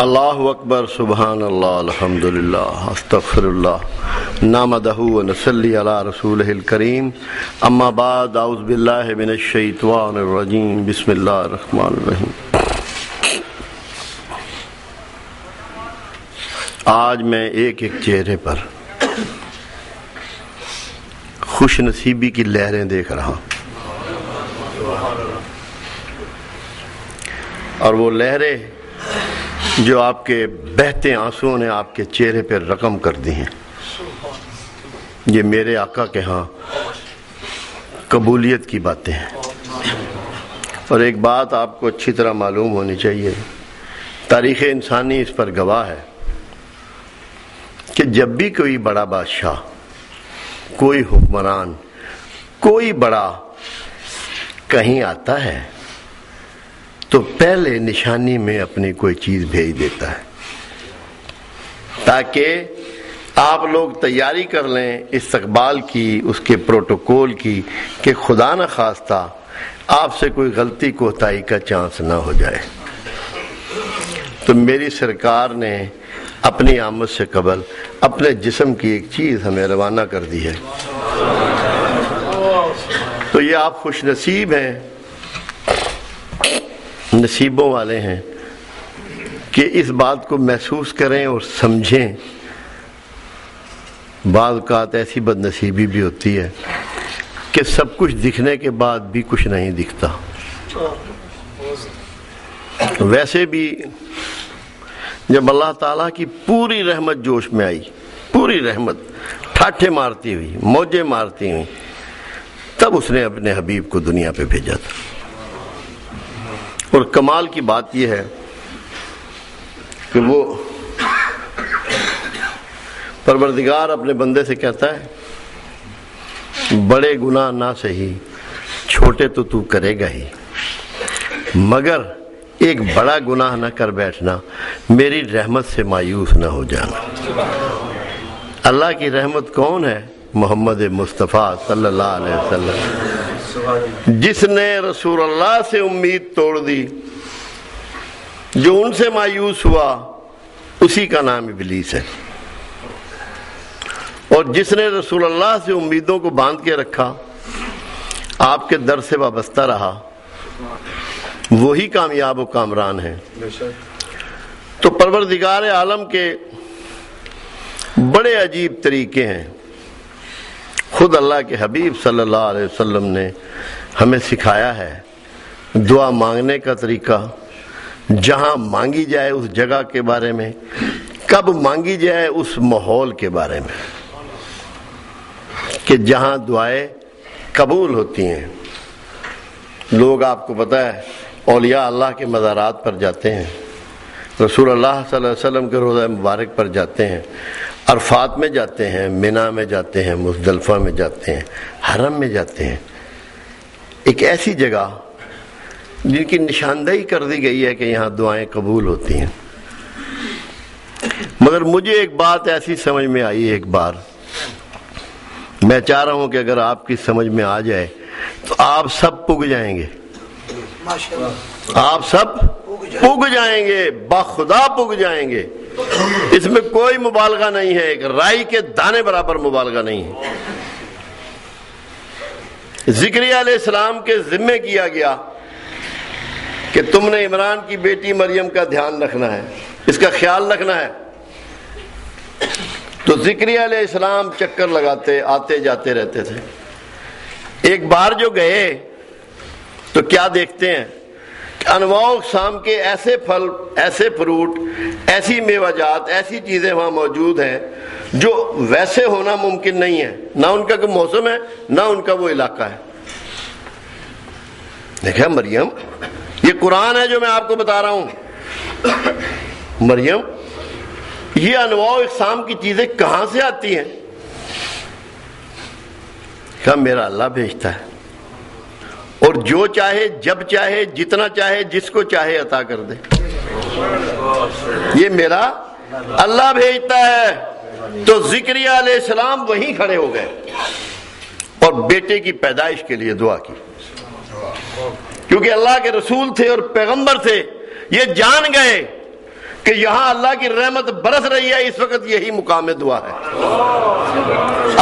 اللہ اکبر سبحان اللہ الحمدللہ استغفراللہ نحمدہ ونصلی علی رسولہ الکریم اما بعد اعوذ باللہ من الشیطان الرجیم بسم اللہ الرحمن الرحیم۔ آج میں ایک ایک چہرے پر خوش نصیبی کی لہریں دیکھ رہا ہوں، اور وہ لہریں جو آپ کے بہتے آنسوؤں نے آپ کے چہرے پر رقم کر دی ہیں، یہ میرے آقا کے ہاں قبولیت کی باتیں ہیں۔ اور ایک بات آپ کو اچھی طرح معلوم ہونی چاہیے، تاریخ انسانی اس پر گواہ ہے کہ جب بھی کوئی بڑا بادشاہ، کوئی حکمران، کوئی بڑا کہیں آتا ہے تو پہلے نشانی میں اپنی کوئی چیز بھیج دیتا ہے تاکہ آپ لوگ تیاری کر لیں استقبال کی، اس کے پروٹوکول کی، کہ خدا نہ خواستہ آپ سے کوئی غلطی کوتاہی کا چانس نہ ہو جائے۔ تو میری سرکار نے اپنی آمد سے قبل اپنے جسم کی ایک چیز ہمیں روانہ کر دی ہے، تو یہ آپ خوش نصیب ہیں، نصیبوں والے ہیں کہ اس بات کو محسوس کریں اور سمجھیں۔ بعض اوقات ایسی بد نصیبی بھی ہوتی ہے کہ سب کچھ دکھنے کے بعد بھی کچھ نہیں دکھتا۔ ویسے بھی جب اللہ تعالیٰ کی پوری رحمت جوش میں آئی، پوری رحمت ٹھاٹھے مارتی ہوئی، موجیں مارتی ہوئی، تب اس نے اپنے حبیب کو دنیا پہ بھیجا تھا۔ اور کمال کی بات یہ ہے کہ وہ پروردگار اپنے بندے سے کہتا ہے بڑے گناہ نہ سہی، چھوٹے تو کرے گا ہی، مگر ایک بڑا گناہ نہ کر بیٹھنا، میری رحمت سے مایوس نہ ہو جانا۔ اللہ کی رحمت کون ہے؟ محمد مصطفیٰ صلی اللہ علیہ وسلم، جس نے رسول اللہ سے امید توڑ دی، جو ان سے مایوس ہوا، اسی کا نام ابلیس ہے۔ اور جس نے رسول اللہ سے امیدوں کو باندھ کے رکھا، آپ کے در سے وابستہ رہا، وہی کامیاب و کامران ہے۔ تو پروردگار عالم کے بڑے عجیب طریقے ہیں، خود اللہ کے حبیب صلی اللہ علیہ وسلم نے ہمیں سکھایا ہے دعا مانگنے کا طریقہ، جہاں مانگی جائے اس جگہ کے بارے میں، کب مانگی جائے اس ماحول کے بارے میں، کہ جہاں دعائیں قبول ہوتی ہیں۔ لوگ آپ کو پتہ ہے اولیاء اللہ کے مزارات پر جاتے ہیں، رسول اللہ صلی اللہ علیہ وسلم کے روضہ مبارک پر جاتے ہیں، عرفات میں جاتے ہیں، منی میں جاتے ہیں، مزدلفہ میں جاتے ہیں، حرم میں جاتے ہیں، ایک ایسی جگہ جن کی نشاندہی کر دی گئی ہے کہ یہاں دعائیں قبول ہوتی ہیں۔ مگر مجھے ایک بات ایسی سمجھ میں آئی ایک بار، میں چاہ رہا ہوں کہ اگر آپ کی سمجھ میں آ جائے تو آپ سب پگ جائیں گے، آپ سب پگ جائیں گے، بخدا پگ جائیں گے۔ اس میں کوئی مبالغہ نہیں ہے، ایک رائی کے دانے برابر مبالغہ نہیں ہے۔ زکریا علیہ السلام کے ذمے کیا گیا کہ تم نے عمران کی بیٹی مریم کا دھیان رکھنا ہے، اس کا خیال رکھنا ہے۔ تو زکریا علیہ السلام چکر لگاتے آتے جاتے رہتے تھے۔ ایک بار جو گئے تو کیا دیکھتے ہیں کہ انواع اقسام کے ایسے پھل، ایسے فروٹ، ایسی میوہ جات، ایسی چیزیں وہاں موجود ہیں جو ویسے ہونا ممکن نہیں ہے، نہ ان کا کوئی موسم ہے، نہ ان کا وہ علاقہ ہے۔ دیکھیں مریم، یہ قرآن ہے جو میں آپ کو بتا رہا ہوں، مریم یہ انواع اقسام کی چیزیں کہاں سے آتی ہیں؟ کہا میرا اللہ بھیجتا ہے، اور جو چاہے، جب چاہے، جتنا چاہے، جس کو چاہے عطا کر دے، یہ میرا اللہ بھیجتا ہے۔ تو زکریا علیہ السلام وہیں کھڑے ہو گئے اور بیٹے کی پیدائش کے لیے دعا کی، کیونکہ اللہ کے رسول تھے اور پیغمبر تھے، یہ جان گئے کہ یہاں اللہ کی رحمت برس رہی ہے، اس وقت یہی مقام دعا ہے۔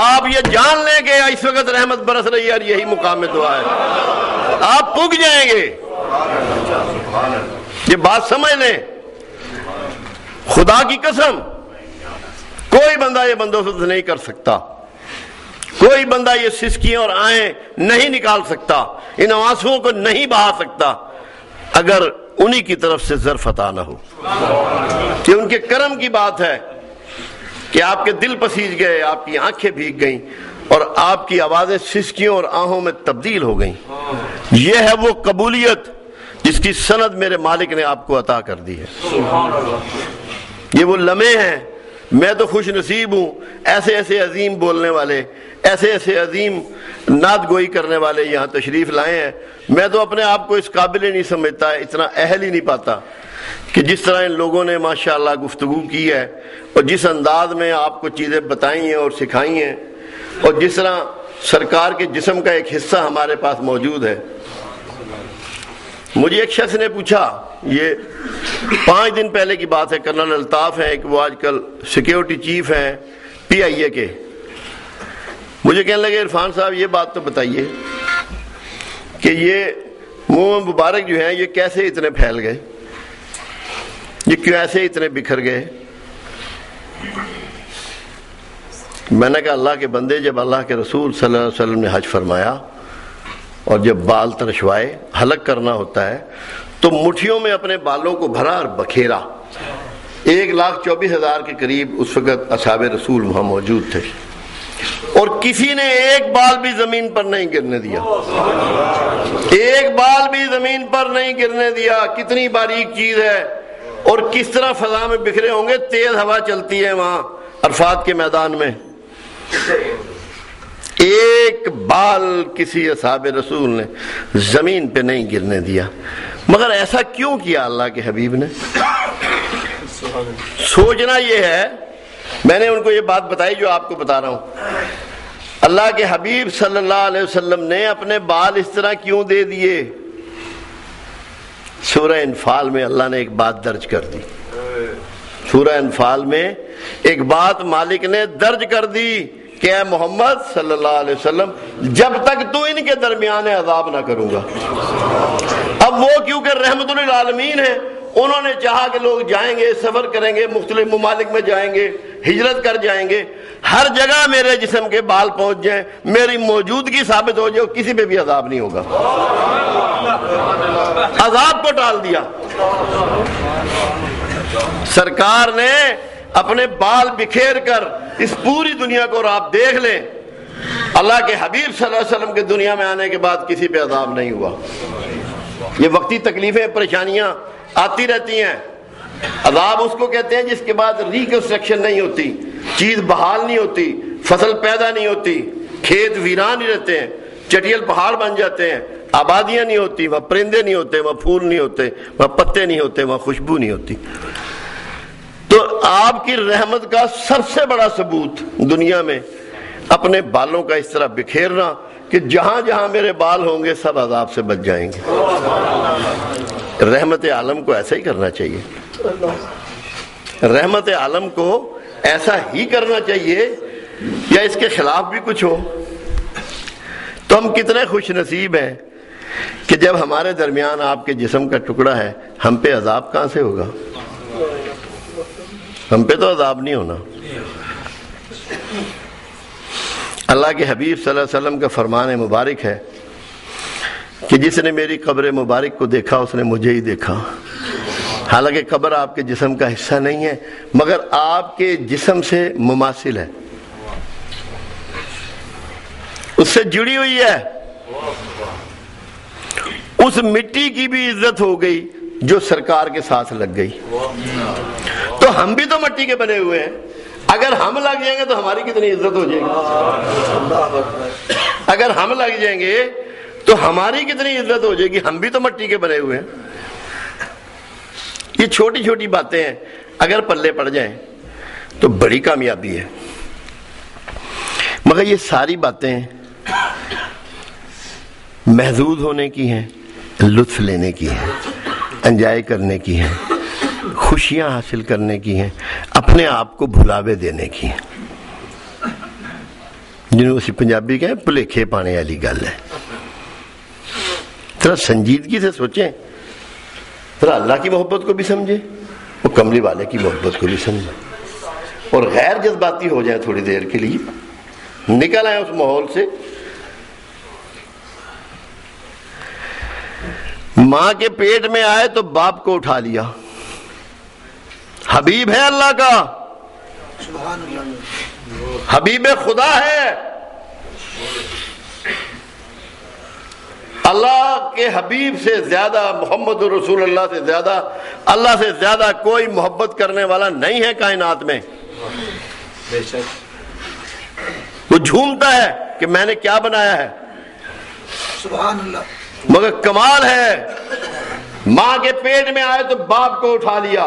آپ یہ جان لیں کہ اس وقت رحمت برس رہی ہے اور یہی مقام دعا ہے، آپ پگ جائیں گے۔ یہ بات سمجھ لیں، خدا کی قسم کوئی بندہ یہ بندوبست نہیں کر سکتا، کوئی بندہ یہ سسکیاں اور آہیں نہیں نکال سکتا، ان آنسوؤں کو نہیں بہا سکتا اگر انہی کی طرف سے ظرف عطا نہ ہو۔ کہ ان کے کرم کی بات ہے کہ آپ کے دل پسیج گئے، آپ کی آنکھیں بھیگ گئیں اور آپ کی آوازیں سسکیوں اور آہوں میں تبدیل ہو گئیں۔ یہ ہے وہ قبولیت جس کی سند میرے مالک نے آپ کو عطا کر دی ہے۔ یہ وہ لمحے ہیں، میں تو خوش نصیب ہوں، ایسے ایسے عظیم بولنے والے، ایسے ایسے عظیم نعت گوئی کرنے والے یہاں تشریف لائے ہیں۔ میں تو اپنے آپ کو اس قابل ہی نہیں سمجھتا، اتنا اہل ہی نہیں پاتا کہ جس طرح ان لوگوں نے ماشاءاللہ گفتگو کی ہے اور جس انداز میں آپ کو چیزیں بتائی ہیں اور سکھائی ہیں، اور جس طرح سرکار کے جسم کا ایک حصہ ہمارے پاس موجود ہے۔ مجھے ایک شخص نے پوچھا، یہ 5 دن پہلے کی بات ہے، کرنل الطاف ہیں کہ وہ آج کل سیکیورٹی چیف ہیں PIA کے، مجھے کہنے لگے عرفان صاحب یہ بات تو بتائیے کہ یہ منہ مبارک جو ہیں یہ کیسے اتنے پھیل گئے، یہ کیوں ایسے اتنے بکھر گئے؟ میں نے کہا اللہ کے بندے، جب اللہ کے رسول صلی اللہ علیہ وسلم نے حج فرمایا اور جب بال ترشوائے حلق کرنا ہوتا ہے تو مٹھیوں میں اپنے بالوں کو بھرا اور بکھیرا۔ 1,24,000 کے قریب اس وقت اصحاب رسول وہاں موجود تھے اور کسی نے ایک بال بھی زمین پر نہیں گرنے دیا، ایک بال بھی زمین پر نہیں گرنے دیا۔ کتنی باریک چیز ہے اور کس طرح فضا میں بکھرے ہوں گے، تیز ہوا چلتی ہے وہاں عرفات کے میدان میں، ایک بال کسی اصحاب رسول نے زمین پہ نہیں گرنے دیا۔ مگر ایسا کیوں کیا اللہ کے حبیب نے؟ سوچنا یہ ہے، میں نے ان کو یہ بات بتائی جو آپ کو بتا رہا ہوں، اللہ کے حبیب صلی اللہ علیہ وسلم نے اپنے بال اس طرح کیوں دے دیے؟ سورہ انفال میں اللہ نے ایک بات درج کر دی، سورہ انفال میں ایک بات مالک نے درج کر دی کہ اے محمد صلی اللہ علیہ وسلم جب تک تو ان کے درمیان عذاب نہ کروں گا۔ اب وہ کیونکہ رحمت للعالمین ہے، انہوں نے چاہا کہ لوگ جائیں گے، سفر کریں گے، مختلف ممالک میں جائیں گے، ہجرت کر جائیں گے، ہر جگہ میرے جسم کے بال پہنچ جائیں، میری موجودگی ثابت ہو جائے، کسی پہ بھی عذاب نہیں ہوگا۔ عذاب کو ٹال دیا۔ سرکار نے اپنے بال بکھیر کر اس پوری دنیا کو، اور آپ دیکھ لیں اللہ کے حبیب صلی اللہ علیہ وسلم کے دنیا میں آنے کے بعد کسی پہ عذاب نہیں ہوا۔ یہ وقتی تکلیفیں، پریشانیاں آتی رہتی ہیں۔ عذاب اس کو کہتے ہیں جس کے بعد ریکنسٹرکشن نہیں ہوتی، چیز بحال نہیں ہوتی، فصل پیدا نہیں ہوتی، کھیت ویران ہی رہتے ہیں، چٹیل پہاڑ بن جاتے ہیں، آبادیاں نہیں ہوتی، وہاں پرندے نہیں ہوتے، وہاں پھول نہیں ہوتے، وہاں پتے نہیں ہوتے، وہاں خوشبو نہیں ہوتی۔ تو آپ کی رحمت کا سب سے بڑا ثبوت دنیا میں اپنے بالوں کا اس طرح بکھیرنا کہ جہاں جہاں میرے بال ہوں گے سب عذاب سے بچ جائیں گے۔ رحمت عالم کو ایسا ہی کرنا چاہیے، رحمت عالم کو ایسا ہی کرنا چاہیے، یا اس کے خلاف بھی کچھ ہو؟ تو ہم کتنے خوش نصیب ہیں کہ جب ہمارے درمیان آپ کے جسم کا ٹکڑا ہے، ہم پہ عذاب کہاں سے ہوگا؟ ہم پہ تو عذاب نہیں ہونا۔ اللہ کے حبیب صلی اللہ علیہ وسلم کا فرمان مبارک ہے کہ جس نے میری قبر مبارک کو دیکھا اس نے مجھے ہی دیکھا۔ حالانکہ قبر آپ کے جسم کا حصہ نہیں ہے مگر آپ کے جسم سے مماثل ہے، اس سے جڑی ہوئی ہے۔ اس مٹی کی بھی عزت ہو گئی جو سرکار کے ساتھ لگ گئی۔ تو ہم بھی تو مٹی کے بنے ہوئے ہیں، اگر ہم لگ جائیں گے تو ہماری کتنی عزت ہو جائے گی، اگر ہم لگ جائیں گے تو ہماری کتنی عزت ہو جائے گی، ہم بھی تو مٹی کے بنے ہوئے ہیں۔ یہ چھوٹی چھوٹی باتیں ہیں، اگر پلے پڑ جائیں تو بڑی کامیابی ہے۔ مگر یہ ساری باتیں محدود ہونے کی ہیں، لطف لینے کی ہیں، انجوائے کرنے کی ہیں، خوشیاں حاصل کرنے کی ہیں، اپنے آپ کو بھلاوے دینے کی ہیں، جنہوں اسی پنجابی کہیں بھلیکھے پانے والی گل ہے۔ ذرا سنجیدگی سے سوچیں، ذرا اللہ کی محبت کو بھی سمجھیں، وہ کملی والے کی محبت کو بھی سمجھیں، اور غیر جذباتی ہو جائیں تھوڑی دیر کے لیے، نکل آئیں اس ماحول سے۔ ماں کے پیٹ میں آئے تو باپ کو اٹھا لیا، حبیب ہے اللہ کا، حبیب خدا ہے، اللہ کے حبیب سے زیادہ، محمد رسول اللہ سے زیادہ، اللہ سے زیادہ کوئی محبت کرنے والا نہیں ہے کائنات میں۔ وہ جھومتا ہے کہ میں نے کیا بنایا ہے، سبحان اللہ، مگر کمال ہے، ماں کے پیٹ میں آئے تو باپ کو اٹھا لیا۔